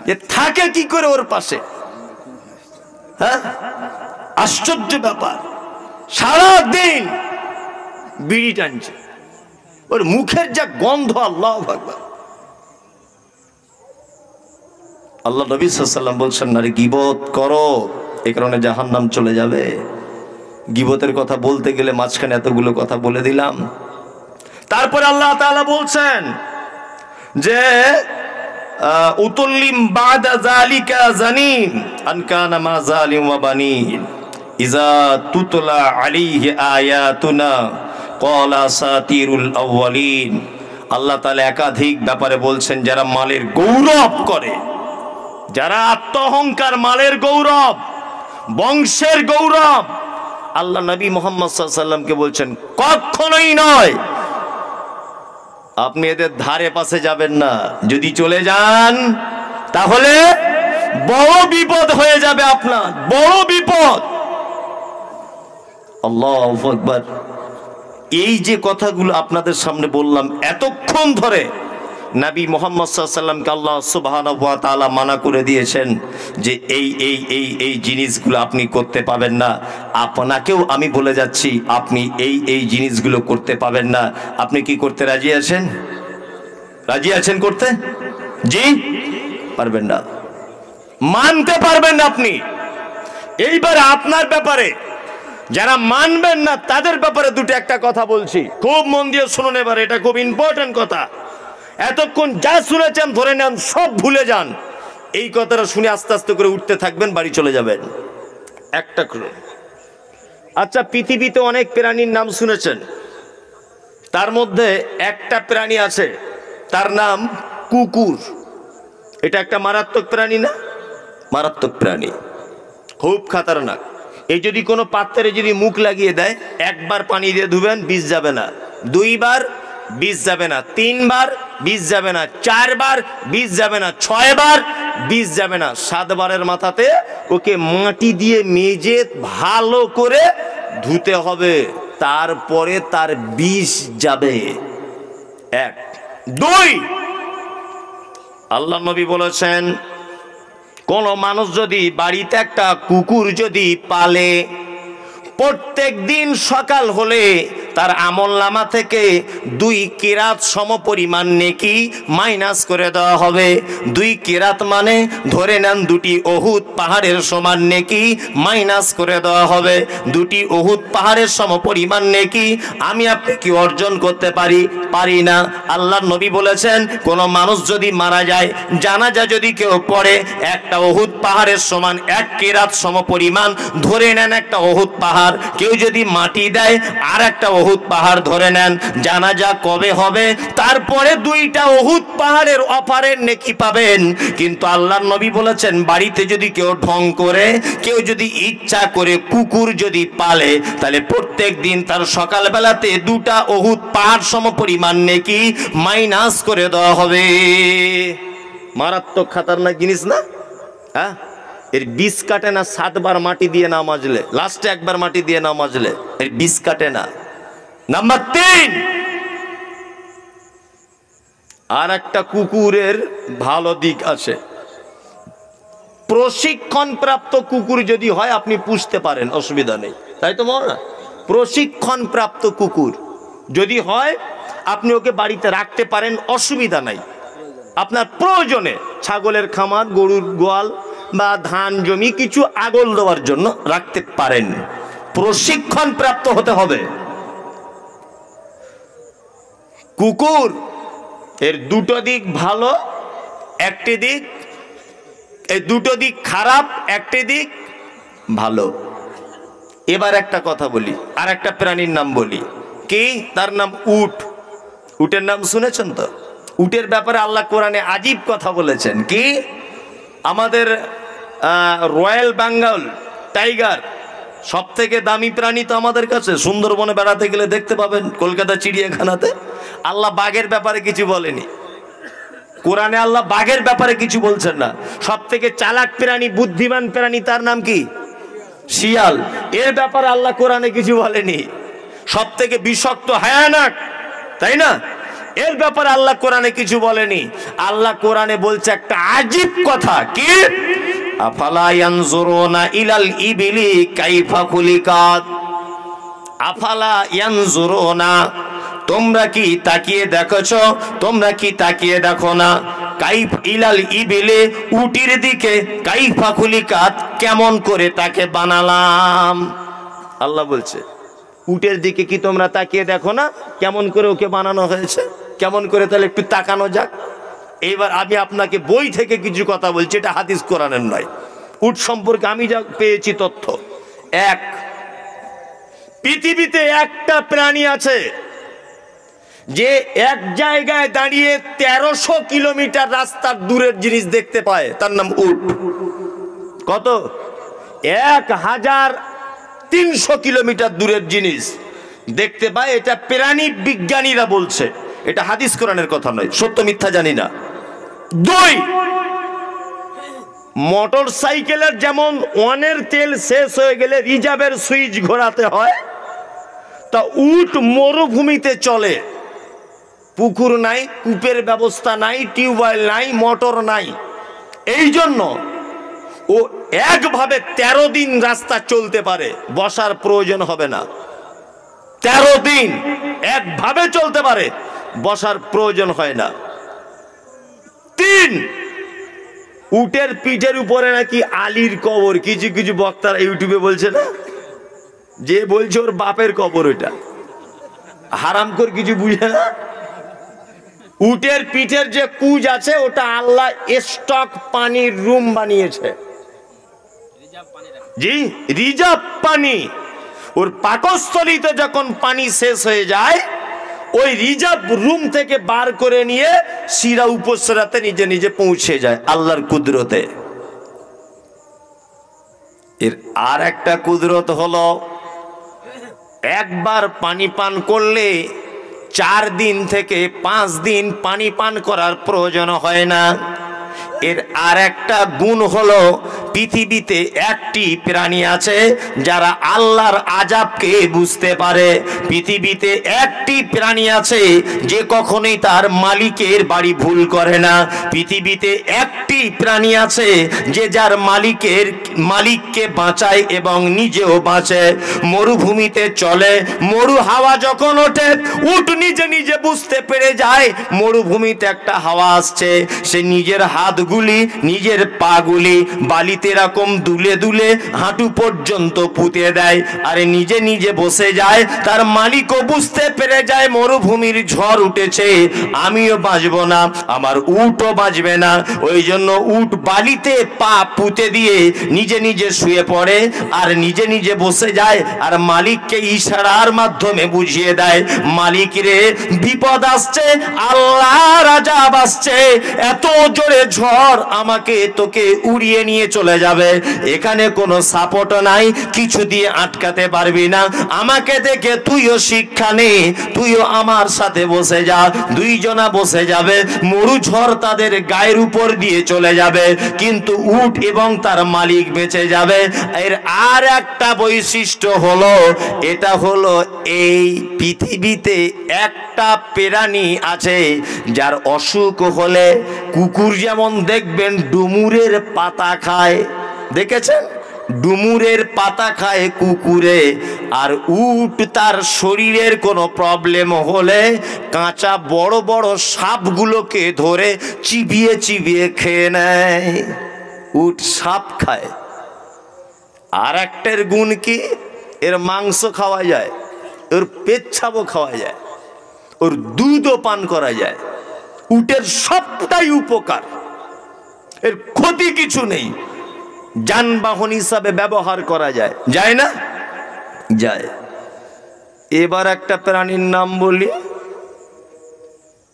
যে থাকে কি করে ওর পাশে। হ্যাঁ, আশ্চর্য ব্যাপার, সারাদিন বিড়ি টানছে, ওর মুখের যা গন্ধ, আল্লাহু আকবার। আল্লাহ নবী সাল্লাল্লাহু আলাইহি ওয়াসাল্লাম বলছেন নারী গীবত করো, এই কারণে জাহান্নাম চলে যাবে। গীবতের কথা বলতে গেলে মাঝখানে এতগুলো কথা বলে দিলাম। তারপরে আল্লাহ তাআলা বলছেন যে উতুল্লিম বাদা যালিকা জানিম আন কানা মা যালিম ওয়া বানিন ইজা তুতলা আলাইহি আয়াতুনা ক্বালা সাতিরুল আউয়ালিন। আল্লাহ তাআলা একাধিক ব্যাপারে বলছেন যারা মালের গৌরব করে, যারা আত্মঅহংকার, মালের গৌরব, বংশের গৌরব, আল্লাহ নবী মুহাম্মদ সাল্লাল্লাহু আলাইহি ওয়াসাল্লামকে বলছেন কখনোই নয়, আপনি এদের ধারে পাশে যাবেন না। যদি চলে যান তাহলে বড় বিপদ হয়ে যাবে আপনার, বড় বিপদ। আল্লাহু আকবার। এই যে কথাগুলো আপনাদের সামনে বললাম এতক্ষণ ধরে, নবী মুহাম্মদ সাল্লাল্লাহু আলাইহি ওয়াসাল্লামকে আল্লাহ সুবহানাহু ওয়া তাআলা মানা করে দিয়েছেন যে এই এই এই এই জিনিসগুলো আপনি করতে পাবেন না। আপনাকেও আমি বলে যাচ্ছি আপনি এই এই জিনিসগুলো করতে পাবেন না। আপনি কি করতে রাজি আছেন? রাজি আছেন করতে? জি, পারবেন না, মানতে পারবেন না আপনি। এইবার আপনার ব্যাপারে যারা মানবেন না তাদের ব্যাপারে দুটো একটা কথা বলছি, খুব মন দিয়ে শুনুন এবার, এটা খুব ইম্পর্টেন্ট কথা। এতক্ষণ যা শুনেছেন ধরে নেন সব ভুলে যান, এই কথাটা শুনে আস্তে আস্তে করে উঠতে থাকবেন, বাড়ি চলে যাবেন একটা করে। আচ্ছা, পৃথিবীতে অনেক প্রাণীর নাম শুনেছেন, তার মধ্যে একটা প্রাণী আছে তার নাম কুকুর। এটা একটা মারাত্মক প্রাণী না? মারাত্মক প্রাণী, খুব খাতারনাক। এই যদি কোনো পাত্রে যদি মুখ লাগিয়ে দেয়, একবার পানি দিয়ে ধুবেন বিষ যাবে না, দুইবার বিষ যাবে না, তিনবার বিষ যাবে না, চারবার বিষ যাবে না, ছয়বার বিষ যাবে না, 7 বারের মাথাতে ওকে মাটি দিয়ে মেজে ভালো করে ধুতে হবে, তারপরে তার বিষ যাবে। 1 2 আল্লাহ নবী বলেছেন, কোন মানুষ যদি বাড়িতে একটা কুকুর যদি পালে, প্রত্যেক দিন সকাল হলে তার আমলনামা থেকে 2 কিরাত সমপরিমাণ নেকি মাইনাস করে দেওয়া হবে। 2 কিরাত মানে ধরে নেন 2টি উহুদ পাহাড়ের সমান নেকি মাইনাস করে দেওয়া হবে। 2টি উহুদ পাহাড়ের সমপরিমাণ নেকি আমি আপনি কি অর্জন করতে পারি? পারি না। আল্লাহর নবী বলেছেন, কোন মানুষ যদি মারা যায়, জানাজা যদি কেউ পড়ে, একটা উহুদ পাহাড়ের সমান 1 কিরাত সমপরিমাণ ধরে নেন একটা উহুদ পাহাড়, কেউ যদি মাটি দেয় আর একটা উহুদ পাহাড় ধরে নেন, জানাজা কবে হবে? তারপরে 2টা উহুদ পাহাড়ের অফারের নেকি পাবেন। কিন্তু আল্লাহর নবী বলেছেন, বাড়িতে যদি কেউ ঢং করে, কেউ যদি ইচ্ছা করে কুকুর যদি পালে, তাহলে প্রত্যেক দিন তার সকালবেলাতে 2টা উহুদ পাহাড় সমপরিমাণ নেকি মাইনাস করে দেওয়া হবে। মারাত্মক খাতারনাক জিনিস না? হ্যাঁ, এর বিষ কাটে না 7 বার মাটি দিয়ে না মাজলে, লাস্টে 1 বার মাটি দিয়ে না মাজলে এর বিষ কাটে না। নাম্বার 3, আর একটা কুকুরের ভালো দিক আছে। প্রশিক্ষণ প্রাপ্ত কুকুর যদি হয় আপনি পুষতে পারেন, অসুবিধা নেই, তাই তো বল না? প্রশিক্ষণ প্রাপ্ত কুকুর যদি হয় আপনি ওকে বাড়িতে রাখতে পারেন, অসুবিধা নাই। আপনার প্রয়োজনে ছাগলের খামার, গরুর গোয়াল বা ধান জমি কিছু আগল দেওয়ার জন্য রাখতে পারেন, প্রশিক্ষণ প্রাপ্ত হতে হবে। কুকুর এর 2টো দিক ভালো, একটি দিক, এই 2টো দিক খারাপ, একটি দিক ভালো। এবার একটা কথা বলি, আর একটা প্রাণীর নাম বলি, কি? তার নাম উট। উটের নাম শুনেছেন তো? উটের ব্যাপারে আল্লাহ কোরআনে আজীব কথা বলেছেন। কি? আমাদের রয়্যাল বেঙ্গল টাইগার সব থেকে দামি প্রাণী তো আমাদের কাছে। সুন্দরবনে বেড়াতে গেলে দেখতে পাবেন, কলকাতা চিড়িয়াখানাতে। আল্লাহ বাঘের ব্যাপারে কিছু বলেনি, কোরআনে আল্লাহ বাঘের ব্যাপারে কিছু বলছেন না। সব থেকে চালাক প্রাণী, বুদ্ধিমান প্রাণী তার নাম কি? শিয়াল। এর ব্যাপারে আল্লাহ কোরআনে কিছু বলেনি। সব থেকে বিষাক্ত হায়ানাক, তাই না? এর ব্যাপারে আল্লাহ কোরআনে কিছু বলেনি। আল্লাহ কোরআনে বলছে একটা আজীব কথা, কি? আফালা ইয়ানজুরুনা ইলাল ইবিলি কাইফা খুলিকাত। আফালা ইয়ানজুরুনা, তোমরা কি তাকিয়ে দেখছো? তোমরা কি তাকিয়ে দেখো না? কাইফ ইলাল ইবিলি, উটির দিকে, কাইফা খুলিকাত, কেমন করে তাকে বানালাম। আল্লাহ বলছে, উটের দিকে কি তোমরা তাকিয়ে দেখো না কেমন করে ওকে বানানো হয়েছে? কেমন করে? তাহলে একটু তাকানো যাক। এইবার আমি আপনাকে বই থেকে কিছু কথা বলছি, এটা হাদিস কোরআনের নয়। উট সম্পর্কে আমি যা পেয়েছি তথ্য, পৃথিবীতে একটা প্রাণী আছে যে এক জায়গায় দাঁড়িয়ে 1300 কিলোমিটার রাস্তার দূরের জিনিস দেখতে পায়, তার নাম উট। কত? 1300 কিলোমিটার দূরের জিনিস দেখতে পায়। এটা প্রাণী বিজ্ঞানীরা বলছে, এটা হাদিস কোরআনের কথা নয়, সত্য মিথ্যা জানি না। 2, মোটর সাইকেলের যেমন ওয়ানের তেল শেষ হয়ে গেলে রিজার্ভের সুইচ ঘোরাতে হয়, তা উট মরুভূমিতে চলে, পুকুর নাই, কূপের ব্যবস্থা নাই, টিউবওয়েল নাই, মোটর নাই। এই জন্য ও একভাবে 13 দিন রাস্তা চলতে পারে, বসার প্রয়োজন হবে না। 13 দিন একভাবে চলতে পারে, বসার প্রয়োজন হয় না। 3, উটের পিঠের উপরে নাকি আলীর কবর, কিছু কিছু বক্তারা ইউটিউবে বলছে না, যে বলছে ওর বাপের কবর, ওইটা হারাম করে কিছু বুঝে না। উটের পিঠের যে কুজ আছে ওটা আল্লাহ স্টক পানির রুম বানিয়েছে। জি, রিজার্ভ পানি। ওর পাকস্থলীতে যখন পানি শেষ হয়ে যায়, ওই রিজার্ভ রুম থেকে বার করে নিয়ে সিরা উপসরাতে নিজে নিজে পৌঁছে যায় আল্লাহর কুদরতে। এর আর একটা কুদরত হলো, একবার পানি পান করলে 4 দিন থেকে 5 দিন পানি পান করার প্রয়োজন হয় না। এর আর একটা গুণ হলো, পৃথিবীতে একটি প্রাণী আছে যারা আল্লাহর আযাবকে বুঝতে পারে। পৃথিবীতে একটি প্রাণী আছে যে কখনোই তার মালিকের বাড়ি ভুল করে না। পৃথিবীতে একটি প্রাণী আছে যে যার মালিককে বাঁচায় এবং নিজেও বাঁচে। মরুভূমিতে চলে, মরু হাওয়া যখন ওঠে, উট নিজে নিজে বুঝতে পেরে যায় মরুভূমিতে একটা হাওয়া আসছে। সে নিজের হাতগুলি, নিজের পাগুলি বালিতে এরকম দুলে দুলে হাঁটু পর্যন্ত পুঁতে দেয়, আর নিজে নিজে বসে যায়। তার মালিকও বুঝতে পেরে যায় মরুভূমির ঝড় উঠেছে, আমিও বাঁচবো না, আমার উটও বাঁচবে না। ওই জন্য উট বালিতে পা পুঁতে দিয়ে নিজে নিজে শুয়ে পড়ে আর নিজে নিজে বসে যায়, আর মালিককে ইশারার মাধ্যমে বুঝিয়ে দেয়, মালিক রে বিপদ আসছে, আল্লাহর আযাব আসছে, এত জোরে ঝড় আমাকে তোকে উড়িয়ে নিয়ে চলে যাবে, এখানে কোনো সাপোর্ট নাই, কিছু দিয়ে আটকাতে পারবি না, আমাকে দেখে তুইও শিক্ষা নে, তুইও আমার সাথে বসে যা। দুইজনা বসে যাবে, মরু ঝড় তাদের গায়ের উপর দিয়ে চলে যাবে, কিন্তু উট এবং তার মালিক বেঁচে যাবে। এর আর একটা বৈশিষ্ট্য হলো, এটা হলো এই পৃথিবীতে একটা প্রাণী আছে যার অসুখ হলে, কুকুর যেমন দেখবেন ডুমুরের পাতা খায়, দেখেছেন? ডুমুরের পাতা খায় কুকুরে। আর উট তার শরীরের কোনো প্রবলেম হলে কাঁচা বড় বড় সাপগুলোকে ধরে চিবিয়ে চিবিয়ে খেয়ে নেয়। উট সাপ খায়। আর একটার গুণ কি, এর মাংস খাওয়া যায়, ওর পেচ্ছাবও খাওয়া যায়, ওর দুধও পান করা যায়। উটের সবটাই উপকার, এর ক্ষতি কিছু নেই, যানবাহন হিসাবে ব্যবহার করা যায়, যায় না? যায়। এবার একটা প্রাণীর নাম বলি,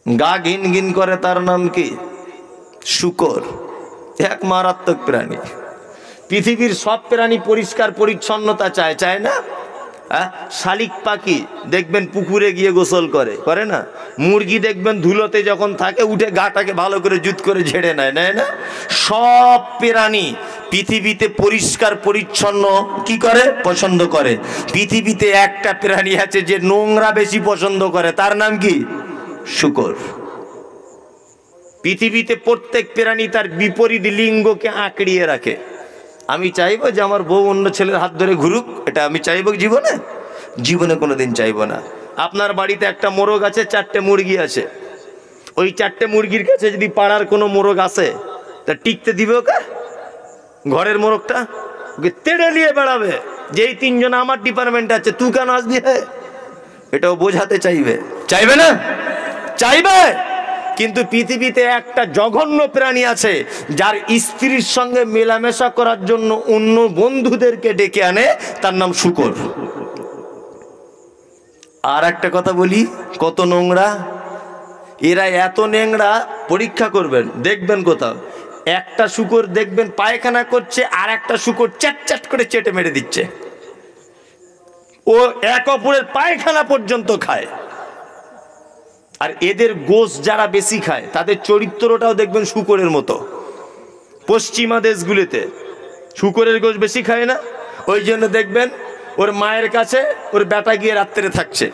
গা ঘিন ঘিন করে, তার নাম কি? শূকর। এক মারাত্মক প্রাণী। পৃথিবীর সব প্রাণী পরিষ্কার পরিচ্ছন্নতা চায়, চায় না? শালিক পাখি দেখবেন পুকুরে গিয়ে গোসল করে, করে না? মুরগি দেখবেন ধুলোতে যখন থাকে উঠে গাটাকে ভালো করে জুত করে ঝেড়ে নেয়, নেয় না? সব প্রাণী পৃথিবীতে পরিষ্কার পরিচ্ছন্ন কি করে? পছন্দ করে। পৃথিবীতে একটা প্রাণী আছে যে নোংরা বেশি পছন্দ করে, তার নাম কি? শূকর। পৃথিবীতে প্রত্যেক প্রাণী তার বিপরীত লিঙ্গকে আঁকড়িয়ে রাখে। আমি চাইবো যে আমার বউ অন্য ছেলের হাত ধরে ঘুরুক, এটা আমি চাইবো জীবনে? জীবনে কোনোদিন চাইবো না। আপনার বাড়িতে একটা মোরগ আছে, 4টে মুরগি আছে, ওই 4টে মুরগির কাছে যদি পাড়ার কোনো মোরগ আসে তা টিকতে দিবে ওকে? ঘরের মোরগটা ওকে তেড়ে নিয়ে বেড়াবে, যেই 3জন আমার ডিপার্টমেন্ট আছে, তুই কেন আসবি? এটাও বোঝাতে চাইবে, চাইবে না? চাইবে। কিন্তু পৃথিবীতে একটা জঘন্য প্রাণী আছে যার স্ত্রীর সঙ্গে মেলামেশা করার জন্য অন্য বন্ধুদেরকে ডেকে আনে, তার নাম শূকর। আর একটা কথা বলি, কত নোংরা এরা, এত নোংরা, পরীক্ষা করবেন দেখবেন কোথাও একটা শূকর দেখবেন পায়খানা করছে, আর একটা শূকর চ্যাট চ্যাট করে চেটে মেরে দিচ্ছে, ও এক অপরের পায়খানা পর্যন্ত খায়। আর এদের গোশ যারা বেশি খায় তাদের চরিত্রটাও দেখবেন শূকরের মতো। পশ্চিমা দেশগুলিতে শূকরের গোশ বেশি খায় না, ওই জন্য দেখবেন ওর মায়ের কাছে ওর বেটা গিয়ে রাত্রে থাকছে,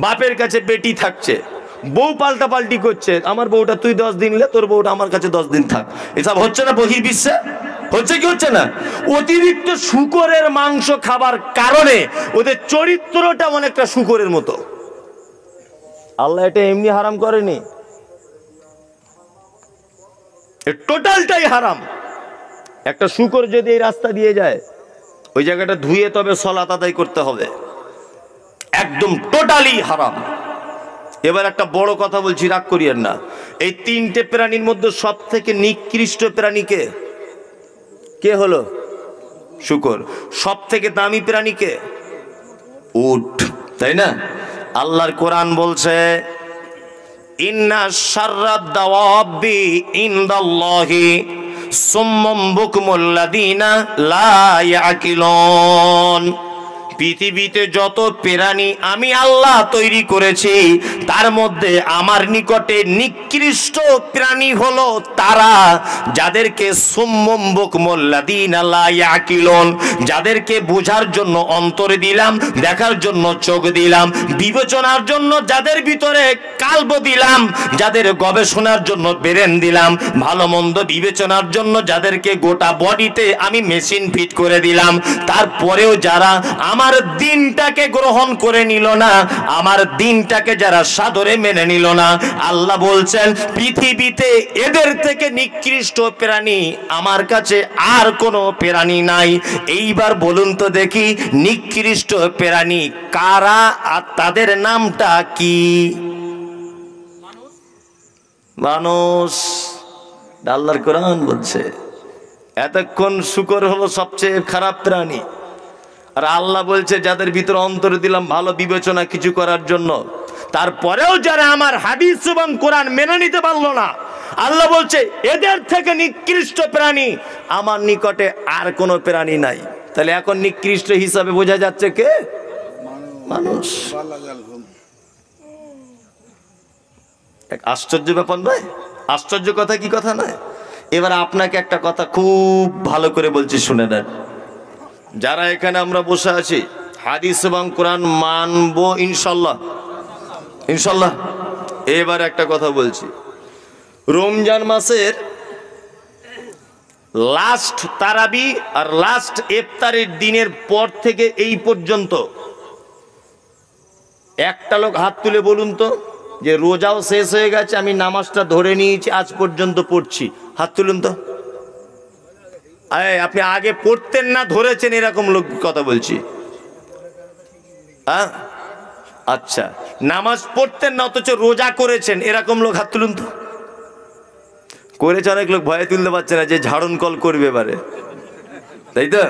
বাপের কাছে বেটি থাকছে, বউ পাল্টা পাল্টি করছে, আমার বউটা তুই 10 দিন লে, তোর বউটা আমার কাছে 10 দিন থাক। এসব হচ্ছে না বহির্বিশ্বে? হচ্ছে কি হচ্ছে না? অতিরিক্ত শূকরের মাংস খাবার কারণে ওদের চরিত্রটা অনেকটা শূকরের মতো। আল্লাহ এটা এমনি হারাম করেনি, টোটালটাই হারাম। একটা শূকর যদি এই রাস্তা দিয়ে যায়, ওই জায়গাটা ধুয়ে তবে সালাত আদায় করতে হবে, একদম টোটালি হারাম। এবার একটা বড় কথা বলছি, রাগ করিয়েন না। এই 3টে প্রাণীর মধ্যে সব থেকে নিকৃষ্ট প্রাণী কে? কে হলো? শূকর। সব থেকে দামি প্রাণী কে? উট, তাই না? আল্লাহর কোরআন বলছে ইন্না শাররাদ দাওয়াবি ইনদাল্লাহি সুম্মুম বুকমুল লাযিনা লা ইয়াকিলুন। পৃথিবীতে যত প্রাণী আমি আল্লাহ তৈরি করেছি তার মধ্যে আমার নিকটে নিকৃষ্ট প্রাণী হলো তারা যাদেরকে সুম্মুম বুকমুল লাযিনা লা ইয়াকিলুন, যাদেরকে বোঝার জন্য অন্তর দিলাম, দেখার জন্য চোখ দিলাম, বিবেচনার জন্য যাদের ভিতরে কাল্ব দিলাম, যাদের গবেষণার জন্য ব্রেন দিলাম, ভালো মন্দ বিবেচনার জন্য যাদেরকে গোটা বডিতে আমি মেশিন ফিট করে দিলাম, তারপরেও যারা আমার দিনটাকে গ্রহণ করে নিল না, আমার দিনটাকে যারা সাদরে মেনে নিল না, আল্লাহ বলছেন পৃথিবীতে এদের থেকে নিকৃষ্ট প্রাণী আমার কাছে আর কোনো প্রাণী নাই। এইবার বলুন তো দেখি নিকৃষ্ট প্রাণী কারা আর তাদের নামটা কি? মানুষ। আল্লাহর কোরআন বলছে এতক্ষণ শুকর হলো সবচেয়ে খারাপ প্রাণী, আর আল্লাহ বলছে যাদের ভিতরে অন্তর দিলাম ভালো বিবেচনা কিছু করার জন্য, তারপরেও যারা আমার হাদিস এবং কোরআন মেনে নিতে পারলো না, আল্লাহ বলছে এদের থেকে নিকৃষ্ট প্রাণী আমার নিকটে আর কোনো প্রাণী নাই। তাহলে এখন নিকৃষ্ট হিসাবে বোঝা যাচ্ছে কে? মানুষ। এক আশ্চর্য ব্যাপার নয়? আশ্চর্য কথা কি কথা নয়? এবার আপনাকে একটা কথা খুব ভালো করে বলছি, শুনে নেন। যারা এখানে আমরা বসে আছি হাদিস এবং কোরআন মানবো ইনশাল্লাহ, ইনশাল্লাহ। এবার একটা কথা বলছি, রমজান মাসের লাস্ট তারাবি আর লাস্ট ইফতারের দিনের পর থেকে এই পর্যন্ত একটা লোক হাত তুলে বলুন তো যে রোজাও শেষ হয়ে গেছে, আমি নামাজটা ধরে নিয়েছি, আজ পর্যন্ত পড়ছি। হাত তুলুন তো। আপনি আগে পড়তেন না, ধরেছেন, এরকম লোক কথা বলছি। হ্যাঁ, আচ্ছা, নামাজ পড়তেন না অথচ রোজা করেছেন, এরকম লোক হাত তুলুন তো। করেছে অনেক লোক, ভয়ে তুলতে পারছে না যে ঝাড়ন কল করবে এবারে, তাই তো?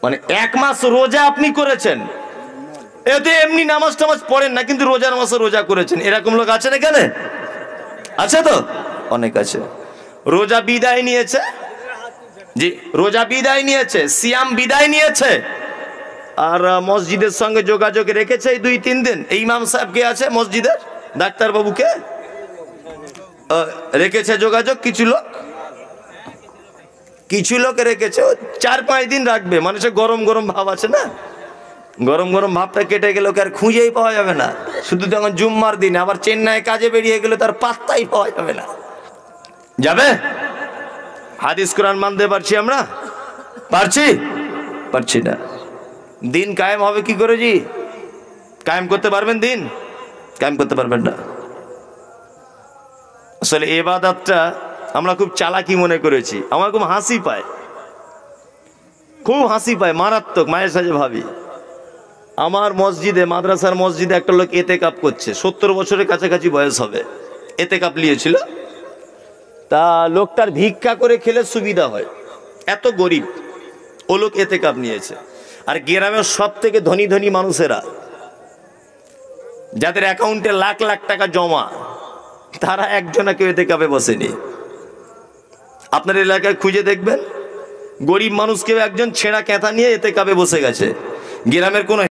মানে এক মাস রোজা আপনি করেছেন, এতে এমনি নামাজ টামাজ পড়েন না, কিন্তু রোজার মাসে রোজা করেছেন, এরকম লোক আছেন এখানে? আছে তো, অনেক আছে। রোজা বিদায় নিয়েছে, জি, রোজা বিদায় নিয়েছে, সিয়াম বিদায় নিয়েছে, আর মসজিদের সঙ্গে যোগাযোগ রেখেছে এই 2-3 দিন। এই ইমাম সাহেব কে আছে মসজিদের, ডাক্তার বাবুকে রেখেছে যোগাযোগ। কিছু লোক রেখেছে 4-5 দিন রাখবে, মানুষের গরম গরম ভাব আছে না, গরম গরম ভাবটা কেটে গেলে ওকে আর খুঁজেই পাওয়া যাবে না। শুধু যখন জুম্মার দিন আবার চেন্নাই কাজে বেরিয়ে গেলে তার পাত্তাই পাওয়া যাবে না। যাবে? হাদিস কোরআন মানতে পারছি আমরা? পারছি না। দিন কায়েম হবে কি করে? জি, কায়েম করতে পারবেন? দিন কায়েম করতে পারবেন না। আসলে ইবাদতটা আমরা খুব চালাকি মনে করেছি। আমার খুব হাসি পায়, মারাত্মক। মায়ের সাথে ভাবি, আমার মসজিদে, মাদ্রাসার মসজিদে একটা লোক এতেকাপ করছে, 70 বছরের কাছাকাছি বয়স হবে, এতেকাপ নিয়েছিল। তা লোকটার ভিক্ষা করে খেলে সুবিধা হয়, এত গরিব, ও লোক এতেকাপ নিয়েছে। আর গ্রামের সব থেকে ধনী ধনী মানুষেরা, যাদের অ্যাকাউন্টে লাখ লাখ টাকা জমা, তারা একজনা কেউ এতেকাপে বসেনি। আপনার এলাকায় খুঁজে দেখবেন, গরিব মানুষ কেউ একজন ছেঁড়া ক্যাঁথা নিয়ে এতেকাপে বসে গেছে। গ্রামের কোনো